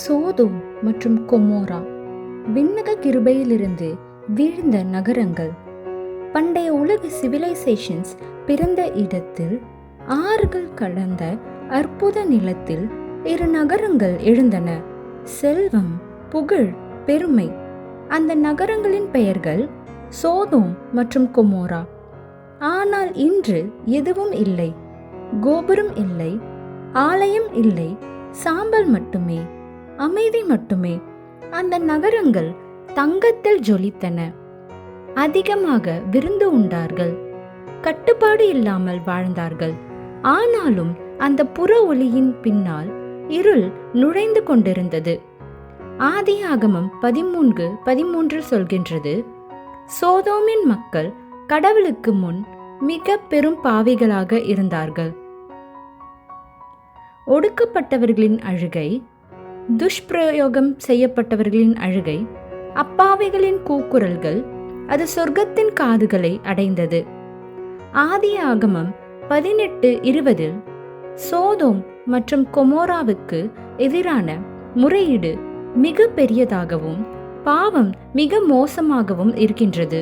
சோதோம் மற்றும் கொமோரா விண்ணக கிருபையிலிருந்து வீழ்ந்த நகரங்கள். பண்டைய உலக சிவிலைசேஷன்ஸ் பிறந்த இடத்தில் ஆறுகள் கடந்த அற்புத நிலத்தில் இரு நகரங்கள் எழுந்தன. செல்வம், புகழ், பெருமை. அந்த நகரங்களின் பெயர்கள் சோதோம் மற்றும் கொமோரா. ஆனால் இன்று எதுவும் இல்லை. கோபுரம் இல்லை, ஆலயம் இல்லை, சாம்பல் மட்டுமே, அமைதி மட்டுமே. அந்த நகரங்கள் தங்கத்தில் ஜொலித்தன. அதிகமாக விருந்து உண்டார்கள், கட்டுப்பாடு இல்லாமல் வாழ்ந்தார்கள். ஆனாலும் அந்த புற ஒளியின் பின்னால் இருள் நுழைந்து கொண்டிருந்தது. ஆதியாகமம் 13:13 சொல்கின்றது, சோதோமின் மக்கள் கடவுளுக்கு முன் மிக பெரும் பாவிகளாக இருந்தார்கள். ஒடுக்கப்பட்டவர்களின் அழுகை, துஷ்பிரயோகம் செய்யப்பட்டவர்களின் அழுகை, அப்பாவிகளின் கூக்குரல்கள், அது சொர்க்கத்தின் காதுகளை அடைந்தது. ஆதியாகமம் 18:20 சோதோம் மற்றும் கொமோராவுக்கு எதிரான முறையீடு மிக பெரியதாகவும் பாவம் மிக மோசமாகவும் இருக்கின்றது.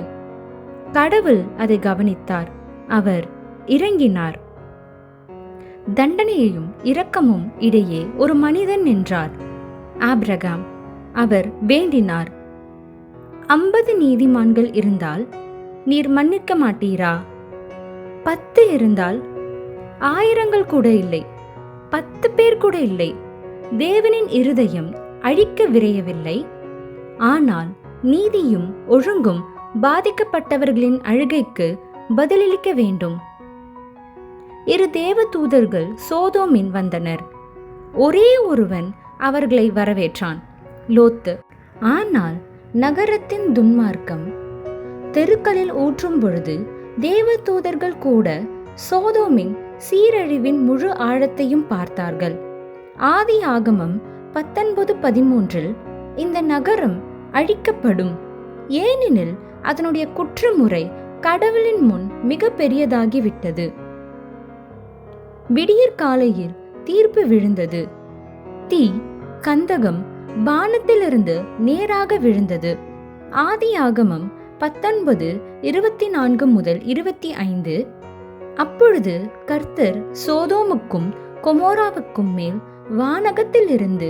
கடவுள் அதை கவனித்தார். அவர் இறங்கினார். தண்டனையும் இரக்கமும் இடையே ஒரு மனிதன் நின்றார், ஆபிரகாம். அவர் வேண்டினார், 50 நீதிமான்கள் இருந்தால் நீர் மன்னிக்க மாட்டீரா? 10 இருந்தால்? 1000 கூட இல்லை, 10 பேர் கூட இல்லை. தேவனின் இருதயம் அழிக்க விரையவில்லை. ஆனால் நீதியும் ஒழுங்கும் பாதிக்கப்பட்டவர்களின் அழுகைக்கு பதிலளிக்க வேண்டும். இரு தேவ தூதர்கள் சோதோமின் வந்தனர். ஒரே ஒருவன் அவர்களை வரவேற்றான், லோத்து. ஆனால் நகரத்தின் துன்மார்க்கம் தெருக்களில் ஊற்றும் பொழுது தேவ தூதர்கள் கூட சோதோமின் சீரழிவின் முழு ஆழத்தையும் பார்த்தார்கள். ஆதியாகமம் 19:13 இந்த நகரம் அழிக்கப்படும், ஏனெனில் அதனுடைய குற்றமுறை கடவுளின் முன் மிக பெரியதாகிவிட்டது. விடியற் காலையில் தீர்ப்பு விழுந்தது. தீ, கந்தகம் வானத்திலிருந்து நேராக விழுந்தது. ஆதியாகமம் 19:24-25 அப்பொழுது கர்த்தர் சோதோமுக்கும் கொமோராவுக்கும் மேல் வானகத்தில் இருந்து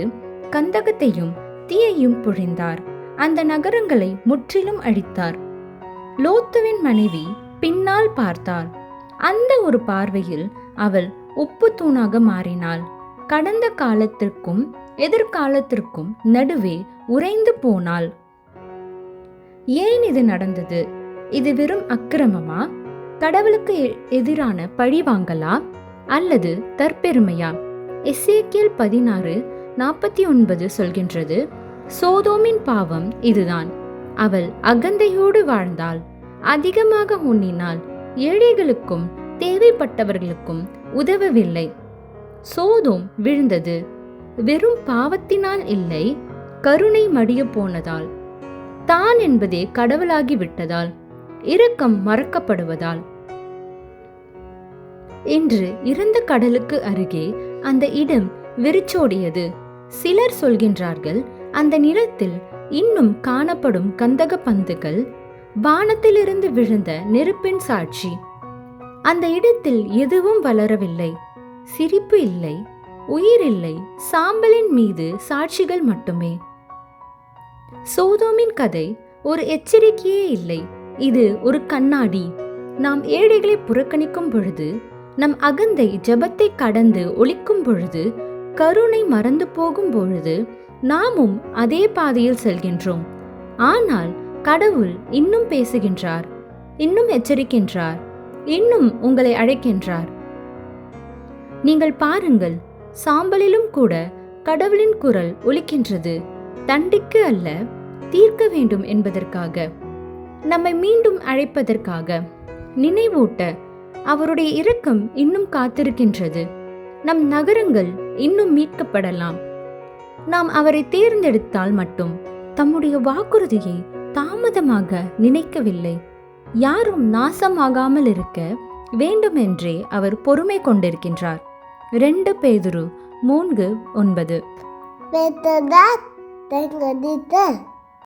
கந்தகத்தையும் தீயையும் பொழிந்தார். அந்த நகரங்களை முற்றிலும் அழித்தார். லோத்துவின் மனைவி பின்னால் பார்த்தாள். அந்த ஒரு பார்வையில் அவள் உப்பு தூணாக மாறினாள். கடந்த காலத்திற்கும் எதிர்காலத்திற்கும் நடுவே உறைந்து போனாள். ஏன் இது நடந்தது? இது வெறும் அக்கிரமமா? கடவுளுக்கு எதிரான பழிவாங்கலா? அல்லது தற்பெருமையா? எசேக்கியேல் 16:49 சொல்கின்றது, சோதோமின் பாவம் இதுதான். அவள் அகந்தையோடு வாழ்ந்தாள், அதிகமாக உண்ணினாள், ஏழைகளுக்கும் தேவைப்பட்டவர்களுக்கும் உதவவில்லை. சோதோம் விழுந்தது வெறும் பாவத்தினால் இல்லை, கருணை மடிய போனதால், தான் என்பதே கடவுளாகி விட்டதால், இரக்கம் மறக்கப்படுவதால். இன்று இறந்த கடலுக்கு அருகே அந்த இடம் வெறிச்சோடியது. சிலர் சொல்கின்றார்கள், அந்த நிலத்தில் இன்னும் காணப்படும் கந்தக பந்துகள் வானத்திலிருந்து விழுந்த நெருப்பின் சாட்சி. அந்த இடத்தில் எதுவும் வளரவில்லை, சிரிப்பு இல்லை, உயிர் இல்லை, சாம்பலின் மீது சாட்சிகள் மட்டுமே. சோதோமின் கதை ஒரு எச்சரிக்கையே இல்லை, இது ஒரு கண்ணாடி. நாம் ஏழைகளை புறக்கணிக்கும் பொழுது, நம் அகந்தை ஜெபத்தை கடந்து ஒலிக்கும் பொழுது, கருணை மறந்து போகும் பொழுது நாமும் அதே பாதையில் செல்கின்றோம். ஆனால் கடவுள் இன்னும் பேசுகின்றார், இன்னும் எச்சரிக்கின்றார், இன்னும் உங்களை அழைக்கின்றார். நீங்கள் பாருங்கள், சாம்பலிலும் கூட கடவுளின் குரல் ஒலிக்கின்றது. தண்டிக்க அல்ல, தீர்க்க வேண்டும் என்பதற்காக, நம்மை மீண்டும் அழைப்பதற்காக, நினைவூட்ட. அவருடைய இரக்கம் இன்னும் காத்திருக்கின்றது. நம் நகரங்கள் இன்னும் மீட்கப்படலாம். நாம் அவரை தேர்ந்தெடுத்தால் மட்டும். தம்முடைய வாக்குறுதியை தாமதமாக நினைக்கவில்லை. யாரும் நாசமாகாமல் இருக்க வேண்டுமென்றே அவர் பொறுமை கொண்டிருக்கின்றார். 2 பேதுரு 3:9. Better that than a little.